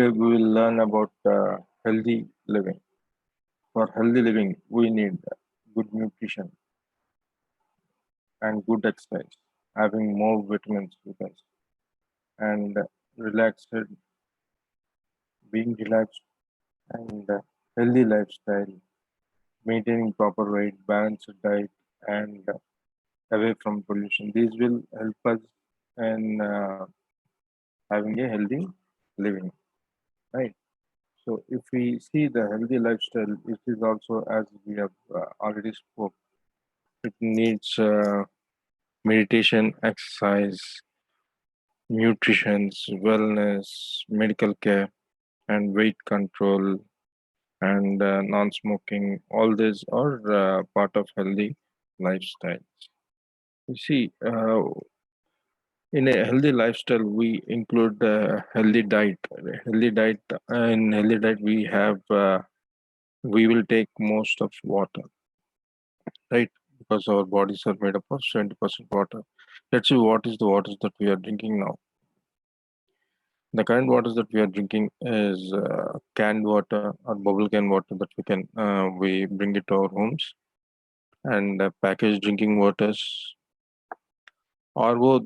Today we will learn about healthy living. For healthy living, we need good nutrition and good exercise, having more vitamins with us, and relaxed, being relaxed, and healthy lifestyle, maintaining proper weight, balanced diet, and away from pollution. These will help us in having a healthy living, right? So, if we see the healthy lifestyle, it is also, as we have already spoke, it needs meditation, exercise, nutrition, wellness, medical care, and weight control, and non-smoking. All these are part of healthy lifestyle. You see, in a healthy lifestyle, we include healthy diet. Healthy diet. In healthy diet, we have we will take most of water, right? Because our bodies are made up of 70% water. Let's see what is the waters that we are drinking now. The current waters that we are drinking is canned water or bubble can water that we bring it to our homes, and packaged drinking waters, RO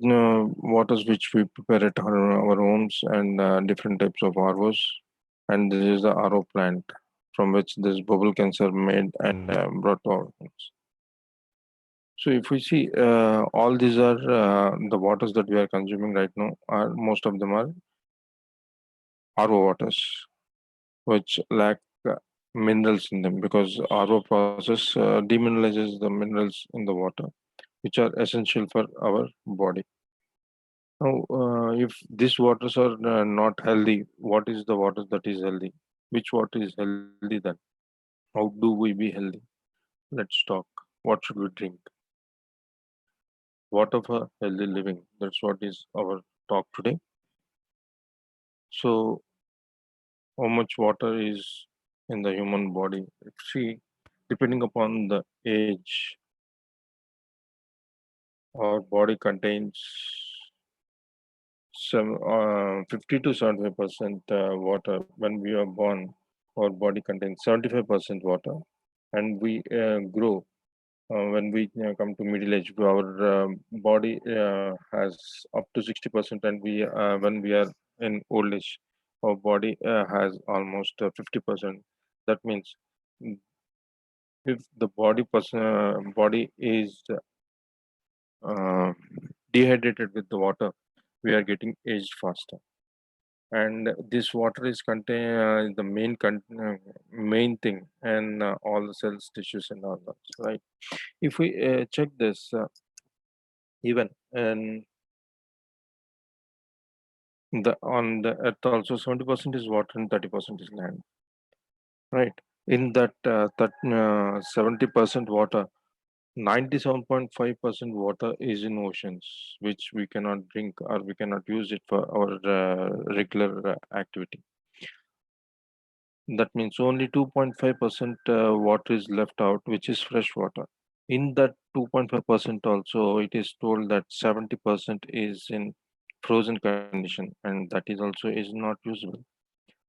waters which we prepare at our homes, and different types of ROs. And this is the RO plant from which this bubble cans are made and brought to our homes. So if we see, all these are the waters that we are consuming right now. Are most of them are RO waters, which lack minerals in them, because RO process demineralizes the minerals in the water, which are essential for our body. Now, if these waters are not healthy, what is the water that is healthy? Which water is healthy then? How do we be healthy? Let's talk. What should we drink? What of a healthy living? That's what is our talk today. So, how much water is in the human body? See, depending upon the age, our body contains 50 to 75% water. When we are born, our body contains 75% water, and we grow. When we come to middle age, our body has up to 60%, and when we are in old age, our body has almost 50%. That means, mm, if the body is uh, dehydrated with the water, we are getting aged faster. And this water is contain the main thing, and all the cells, tissues, and organs, right? If we check this, even and the on the earth also, 70% is water and 30% is land, right? In that 70% water, 97.5% water is in oceans, which we cannot drink, or we cannot use it for our regular activity. That means only 2.5% water is left out, which is fresh water. In that 2.5% also, it is told that 70% is in frozen condition, and that is also is not usable.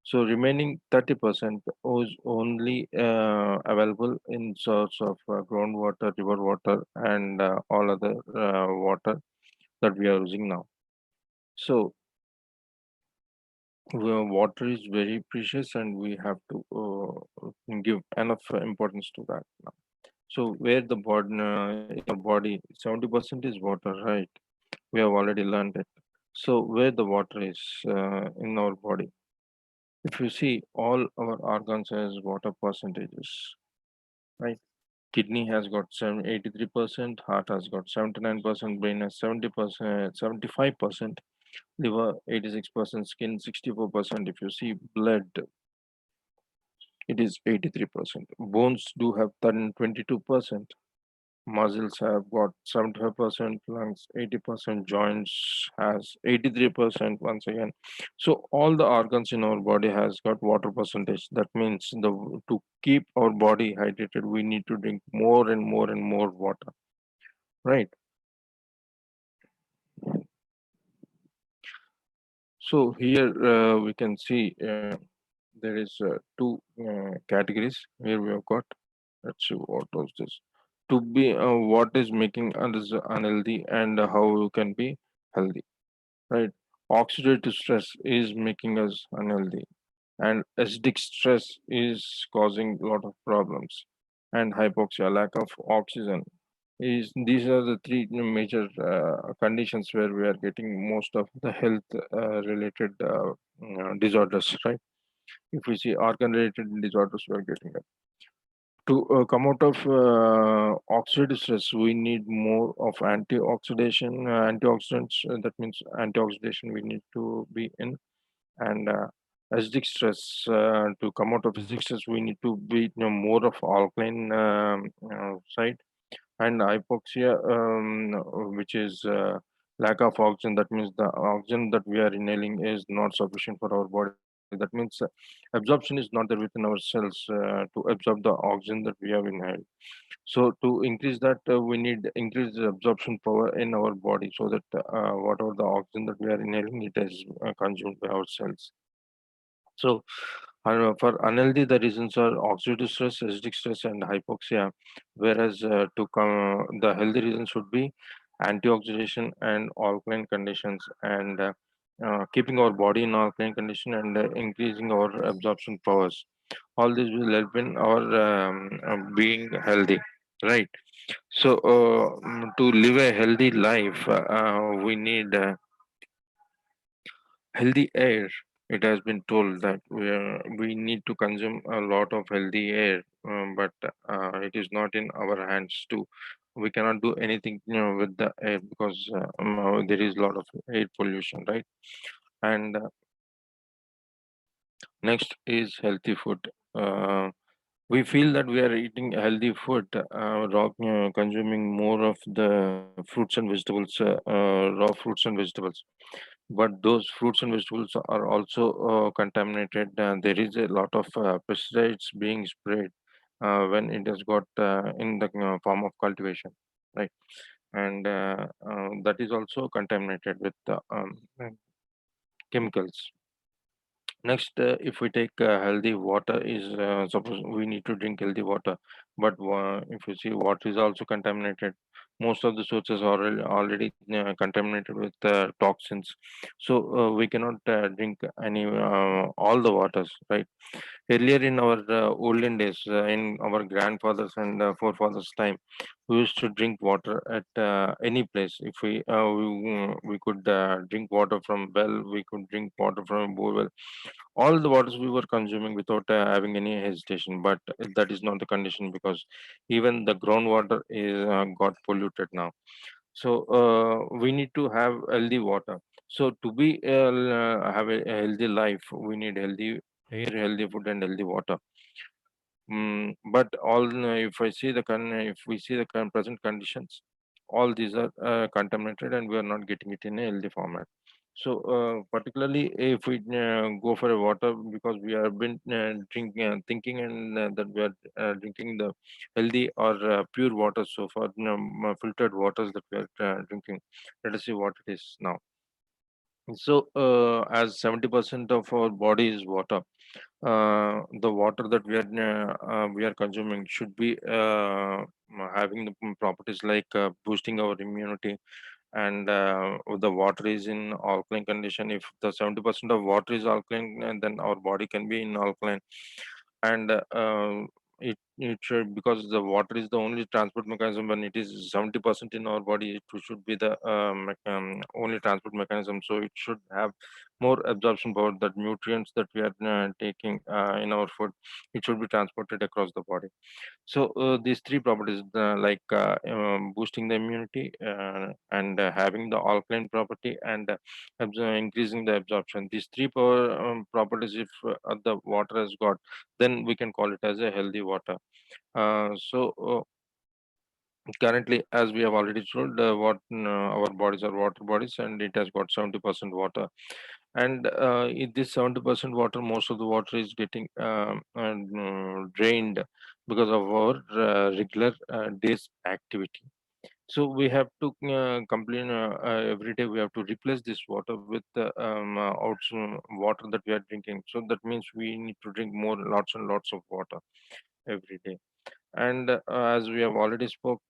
So remaining 30% is only available in source of groundwater, river water, and all other water that we are using now. So water is very precious, and we have to give enough importance to that now. So where the body in our body, 70% is water, right? We have already learned it. So where the water is in our body, if you see, all our organs has water percentages, right? Kidney has got 83%, heart has got 79%, brain has 70%, 75%, liver 86%, skin 64%. If you see blood, it is 83%. Bones do have 22%. Muscles have got 75%, lungs 80%, joints has 83% once again. So all the organs in our body has got water percentage. That means to keep our body hydrated, we need to drink more and more and more water, right? So here we can see there is two categories here we have got. Let's see what was this. To be what is making us unhealthy and how you can be healthy, right? Oxidative stress is making us unhealthy, and acidic stress is causing a lot of problems, and hypoxia, lack of oxygen, is these are the three major conditions where we are getting most of the health related disorders, right? If we see organ related disorders, we are getting it. To come out of oxidative stress, we need more of antioxidants. That means antioxidation we need to be in, and acidic stress. To come out of acidic stress, we need to be more of alkaline side, and hypoxia, which is lack of oxygen. That means the oxygen that we are inhaling is not sufficient for our body. That means absorption is not there within our cells to absorb the oxygen that we have inhaled. So to increase that, we need increased absorption power in our body, so that whatever the oxygen that we are inhaling, it is consumed by our cells. So, for unhealthy, the reasons are oxidative stress, acidic stress, and hypoxia. Whereas to come, the healthy reasons should be antioxidation and alkaline conditions, and keeping our body in alkaline condition, and increasing our absorption powers. All this will help in our being healthy, right? So, to live a healthy life, we need healthy air. It has been told that we need to consume a lot of healthy air, but it is not in our hands to. We cannot do anything, with the air, because there is a lot of air pollution, right? And next is healthy food. Uh, we feel that we are eating healthy food, consuming more of the fruits and vegetables, raw fruits and vegetables. But those fruits and vegetables are also contaminated. There is a lot of pesticides being sprayed when it has got in the form of cultivation, right? And that is also contaminated with chemicals. Next, if we take healthy water, is suppose we need to drink healthy water, but if you see water is also contaminated. Most of the sources are already contaminated with toxins, so we cannot drink any all the waters, right? Earlier in our olden days, in our grandfathers and forefathers' time, we used to drink water at any place. If we could drink water from well, we could drink water from a borewell. All the waters we were consuming without having any hesitation. But that is not the condition, because even the groundwater is got polluted now. So we need to have healthy water. So to be have a healthy life, we need healthy air, healthy food, and healthy water. But all if I see the if we see the current present conditions, all these are contaminated, and we are not getting it in a healthy format. So particularly if we go for a water, because we have been drinking, thinking, and that we are drinking the healthy or pure water so far, filtered waters that we are drinking. Let us see what it is now. So as 70% of our body is water, the water that we are consuming should be having the properties like boosting our immunity, and the water is in alkaline condition. If the 70% of water is alkaline, and then our body can be in alkaline. And it should, because the water is the only transport mechanism. When it is 70% in our body, it should be the only transport mechanism, so it should have more absorption power. That nutrients that we are taking in our food, it should be transported across the body. So these three properties, like boosting the immunity, and having the alkaline property, and increasing the absorption. These three properties, if the water has got, then we can call it as a healthy water. So currently, as we have already told, our bodies are water bodies, and it has got 70% water. And in this 70% water, most of the water is getting drained because of our regular day's activity. So we have to complain every day. We have to replace this water with water that we are drinking. So that means we need to drink more, lots and lots of water every day. And as we have already spoke,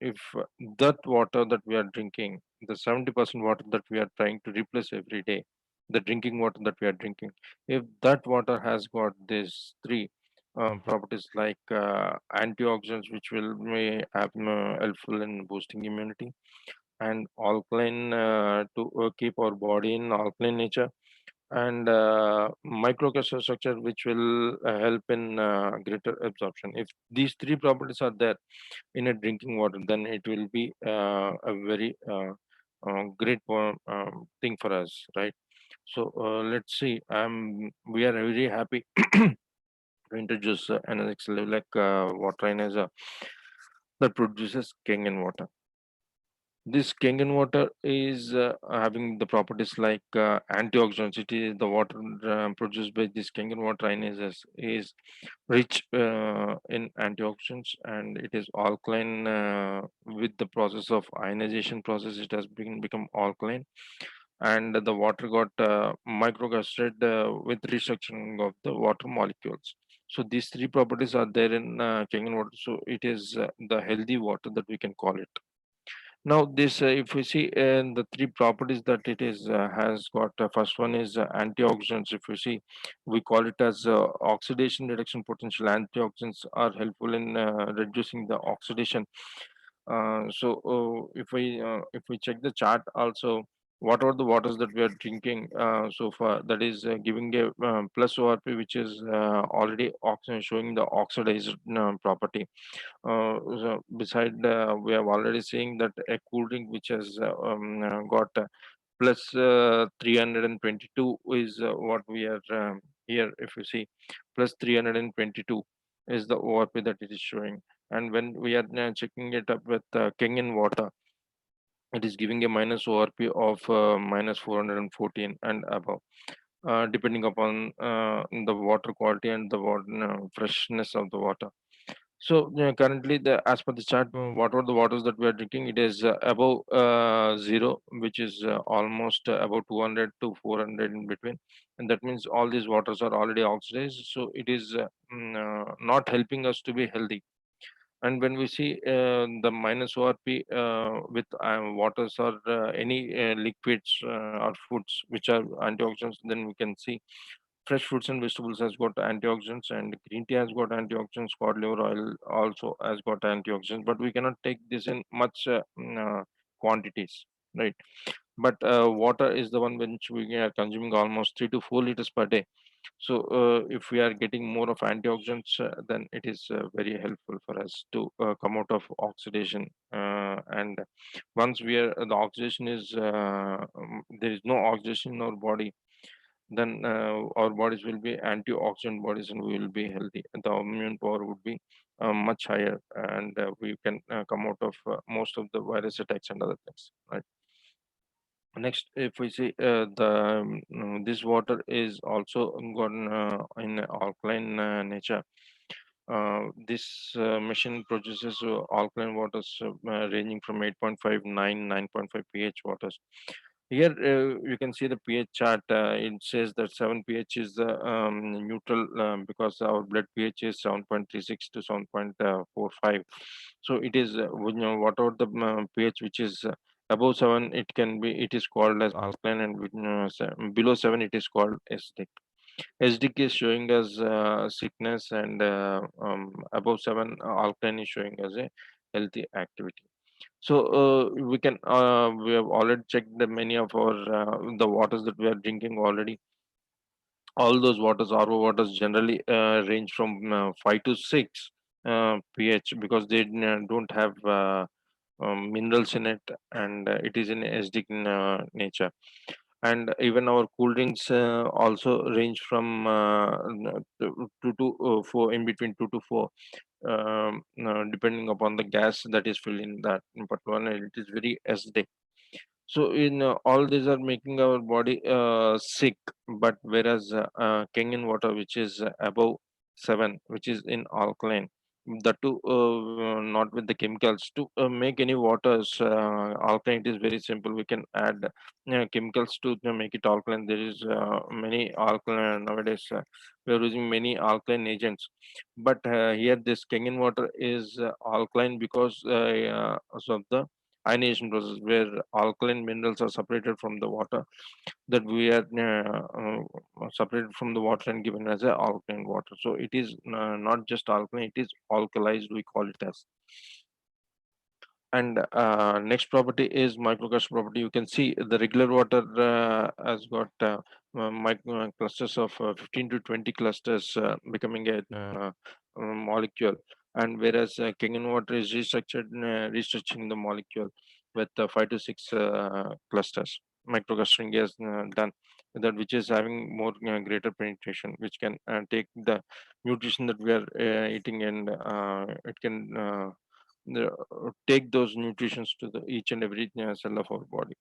if that water that we are drinking, the 70% water that we are trying to replace every day, the drinking water that we are drinking, if that water has got these three properties like antioxidants, which will may have helpful in boosting immunity, and alkaline to keep our body in alkaline nature, and microcrystal structure which will help in greater absorption. If these three properties are there in a drinking water, then it will be a very great thing for us, right? So let's see. We are very happy to introduce an like water ionizers that produces Kangen water. This Kangen water is having the properties like antioxidants. It is the water produced by this Kangen water ionizers is rich in antioxidants, and it is alkaline with the process of ionization process. It has become alkaline, and the water got microcrystalline with restructuring of the water molecules. So these three properties are there in Kangen water. So it is the healthy water that we can call it. Now, this, if we see the three properties that it is has got, first one is antioxidants. If we see, we call it as oxidation reduction potential. Antioxidants are helpful in reducing the oxidation. If we check the chart also, what are the waters that we are drinking so far? That is giving a plus ORP, which is already showing the oxidized property. Beside, we have already seen that a cool drink which has got plus 322 is what we are here. If you see, plus 322 is the ORP that it is showing. And when we are checking it up with Kenyan water, it is giving a minus ORP of minus 414 and above, depending upon the water quality and the water, freshness of the water. So currently, as per the chart, what are the waters that we are drinking? It is above zero, which is almost about 200 to 400 in between, and that means all these waters are already oxidized. So it is not helping us to be healthy. And when we see the minus ORP with waters or any liquids or foods which are antioxidants, then we can see fresh fruits and vegetables has got antioxidants, and green tea has got antioxidants. Cod liver oil also has got antioxidants, but we cannot take this in much quantities, right? But water is the one which we are consuming almost 3 to 4 liters per day. So if we are getting more of antioxidants, then it is very helpful for us to come out of oxidation. And once we are the oxidation is there is no oxidation in our body, then our bodies will be antioxidant bodies and we will be healthy. The immune power would be much higher, and we can come out of most of the virus attacks and other things, right? Next, if we see this water is also got in alkaline nature. This machine produces alkaline waters ranging from 8.59 9.5 pH waters. Here you can see the pH chart. It says that 7 pH is neutral, because our blood pH is 7.36 to 7.45. So it is whatever the pH which is above 7, it is called as alkaline, and below 7 it is called acidic. Acidic is showing us sickness, and above 7 alkaline is showing as a healthy activity. So we have already checked the many of our the waters that we are drinking already. All those waters, RO waters, generally range from 5 to 6 pH, because they don't have minerals in it, and it is in acidic nature. And even our cool drinks also range from 2 to 4, in between 2 to 4, depending upon the gas that is filled in that particular, and it is very acidic. So in all these are making our body sick. But whereas Kenyan water, which is above 7, which is in alkaline, that too not with the chemicals. To make any waters alkaline, it is very simple. We can add chemicals to make it alkaline. There is many alkaline nowadays. We are using many alkaline agents, but here this Kenyan water is alkaline because of the ionization process, where alkaline minerals are separated from the water, that we are separated from the water and given as a alkaline water. So it is not just alkaline, it is alkalized, we call it as. And next property is microcluster property. You can see the regular water has got clusters of 15 to 20 clusters becoming a molecule, and whereas Kenyan water is restructuring the molecule with 5 to 6 clusters. Microclustering is done, that which is having more greater penetration, which can take the nutrition that we are eating, and it can take those nutritions to the each and every cell of our body.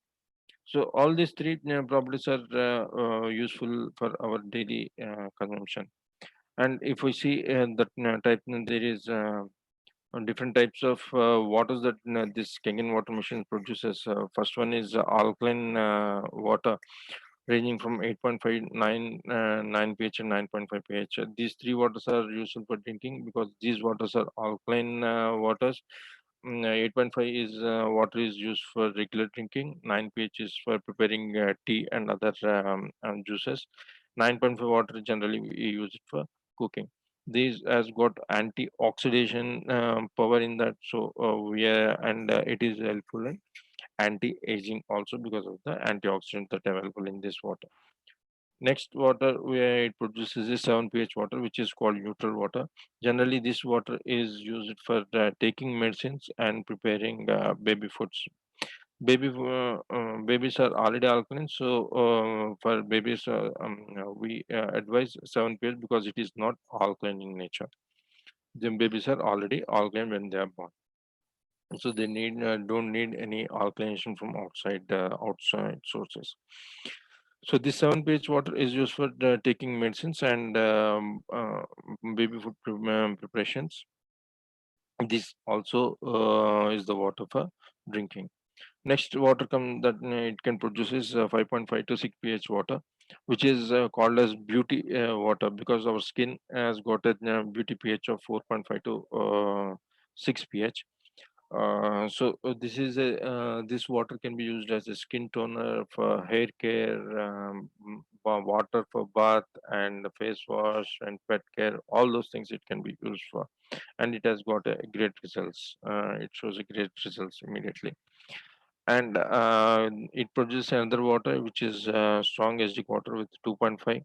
So all these three properties are useful for our daily consumption. And if we see that type, there is different types of waters that this Kenyan water machine produces. First one is alkaline water, ranging from 8.59 pH and 9.5 pH. These three waters are useful for drinking because these waters are alkaline waters. 8.5 is water is used for regular drinking. 9 pH is for preparing tea and other juices. 9.5 water generally we use it for cooking. These has got antioxidation power in that, so we are, and it is helpful in anti-aging also because of the antioxidants that are available in this water. Next water where it produces is 7 pH water, which is called neutral water. Generally, this water is used for taking medicines and preparing baby foods. Babies are already alkaline, so for babies, we advise 7 pH because it is not alkaline in nature. The babies are already alkaline when they are born, so they need don't need any alkalination from outside sources. So this 7 pH water is used for taking medicines and baby food preparations. This also is the water for drinking. Next water come that it can produce is 5.5 to 6 pH water, which is called as beauty water because our skin has got a beauty pH of 4.5 to 6 pH. This water can be used as a skin toner for hair care, water for bath and face wash and pet care. All those things it can be used for, and it has got a great results. It shows a great results immediately. And it produces another water which is strong acidic water with 2.5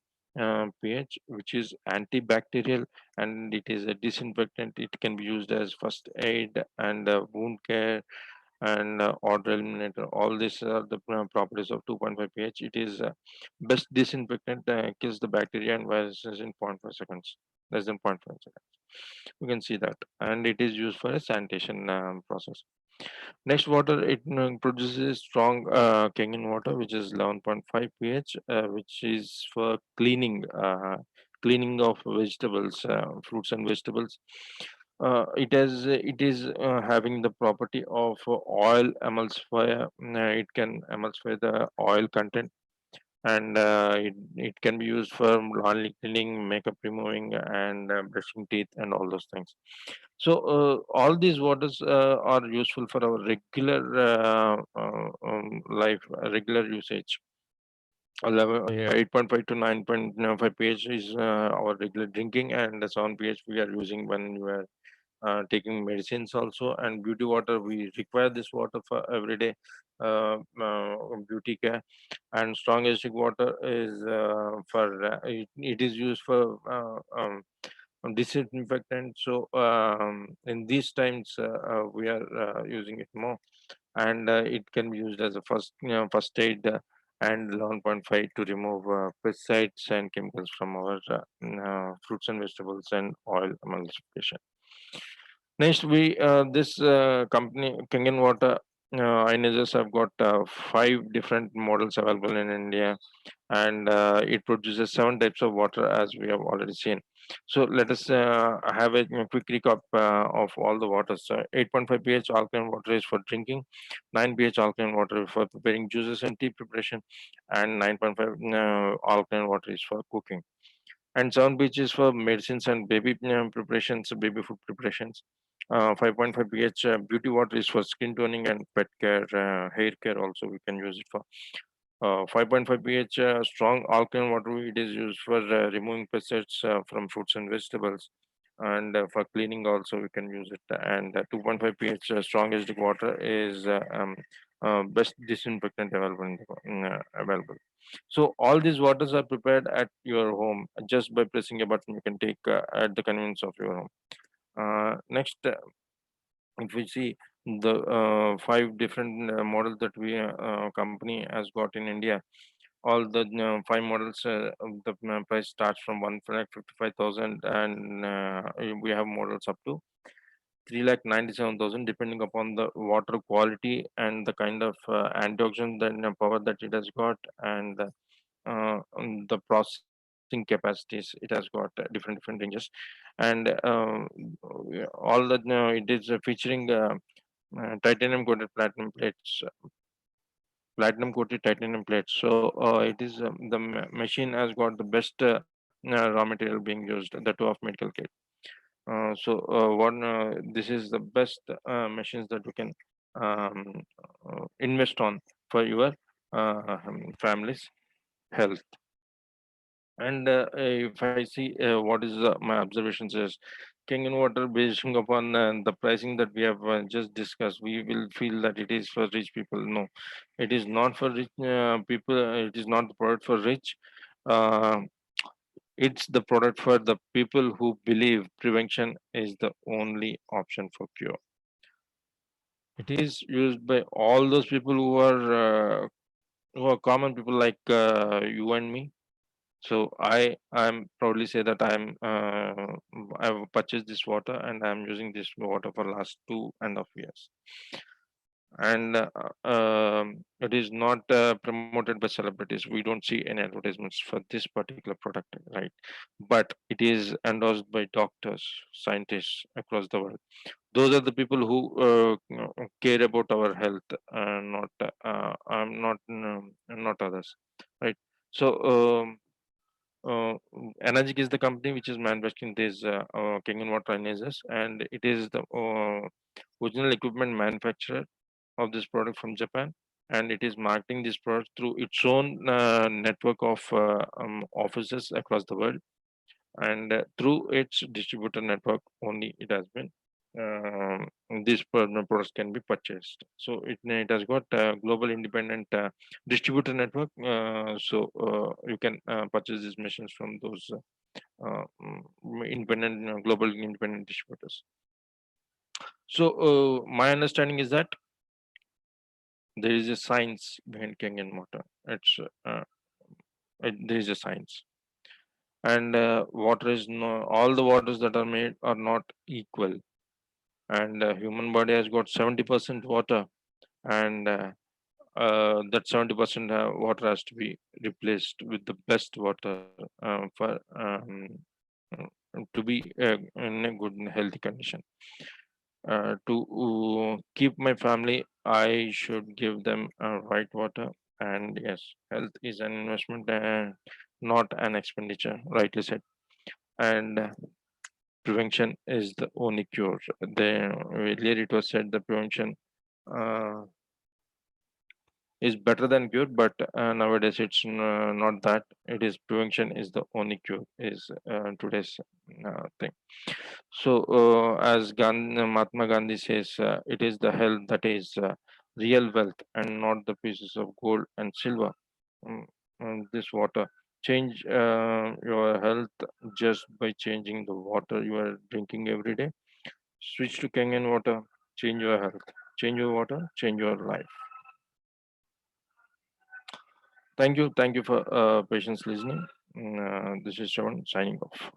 pH, which is antibacterial, and it is a disinfectant. It can be used as first aid and wound care and odor eliminator. All these are the properties of 2.5 pH. It is best disinfectant, kills the bacteria and viruses in zero point 0.5 seconds, less than zero point 0.5 seconds. You can see that, and it is used for a sanitation process. Next water, it produces strong Kenyan water, which is 11.5 pH, which is for cleaning of vegetables, fruits and vegetables. It is having the property of oil emulsifier. It can emulsify the oil content, and it can be used for laundry cleaning, makeup removing, and brushing teeth, and all those things. So all these waters are useful for our regular life, regular usage. 8.5 to 9.5 pH is our regular drinking, and the 7 pH we are using when we are taking medicines also. And beauty water, we require this water for everyday beauty care. And strong acidic water is it is used for disinfectant. So in these times we are using it more, and it can be used as a first aid, and 11.5 to remove pesticides and chemicals from our fruits and vegetables and oil emulsification. Next, we this company Kenyan Water. Ionizers have got five different models available in India, and it produces seven types of water, as we have already seen. So let us have a quick recap of all the waters. 8.5 pH alkaline water is for drinking, 9 pH alkaline water for preparing juices and tea preparation, and 9.5 alkaline water is for cooking. And 7 pH is for medicines and baby preparations, baby food preparations. 5.5 pH beauty water is for skin toning and pet care, hair care also we can use it for. 5.5 pH strong alkaline water, it is used for removing pesticides from fruits and vegetables, and for cleaning also we can use it. And 2.5 pH strong acidic water is best disinfectant available available. So all these waters are prepared at your home just by pressing a button. You can take at the convenience of your home. Next, if we see the five different models that we company has got in India, all the five models, the price starts from 1,55,000, and we have models up to 3,97,000, depending upon the water quality and the kind of antioxidant and power that it has got, and the processing capacities it has got different ranges. And all that it is featuring titanium coated platinum plates, platinum coated titanium plates. So it is the machine has got the best raw material being used, the two of medical kit. This is the best machines that we can um, invest on for your family's health. And if I see what is my observations is, Kenyan water, based upon the pricing that we have just discussed, we will feel that it is for rich people. No, it is not for rich people. It is not the product for rich. Uh, it's the product for the people who believe prevention is the only option for cure. It is used by all those people who are common people like you and me. So I'm proudly say that I've purchased this water and I'm using this water for last 2.5 years. And it is not promoted by celebrities. We don't see any advertisements for this particular product, right? But it is endorsed by doctors, scientists across the world. Those are the people who care about our health, not not others, right? So Energic is the company which is manufacturing these Kenyan water ionizers, and it is the original equipment manufacturer of this product from Japan, and it is marketing this product through its own network of offices across the world, and through its distributor network only it has been um, these products can be purchased. So it has got a global independent distributor network, so you can purchase these machines from those independent global independent distributors. So my understanding is that there is a science behind Kenyan water. It's there is a science, and water is no, all the waters that are made are not equal, and human body has got 70% water, and that 70% water has to be replaced with the best water for uh, to be in a good and healthy condition. To keep my family, I should give them right water. And yes, health is an investment and not an expenditure, rightly said. And prevention is the only cure. The earlier it was said the prevention uh, is better than cure, but nowadays it's not that. It is prevention is the only cure is today's thing. So as Mahatma Gandhi says, it is the health that is real wealth and not the pieces of gold and silver. Mm, this water, change your health just by changing the water you are drinking every day. Switch to Kenyan water, change your health, change your water, change your life. Thank you for patience listening. This is Shawan signing off.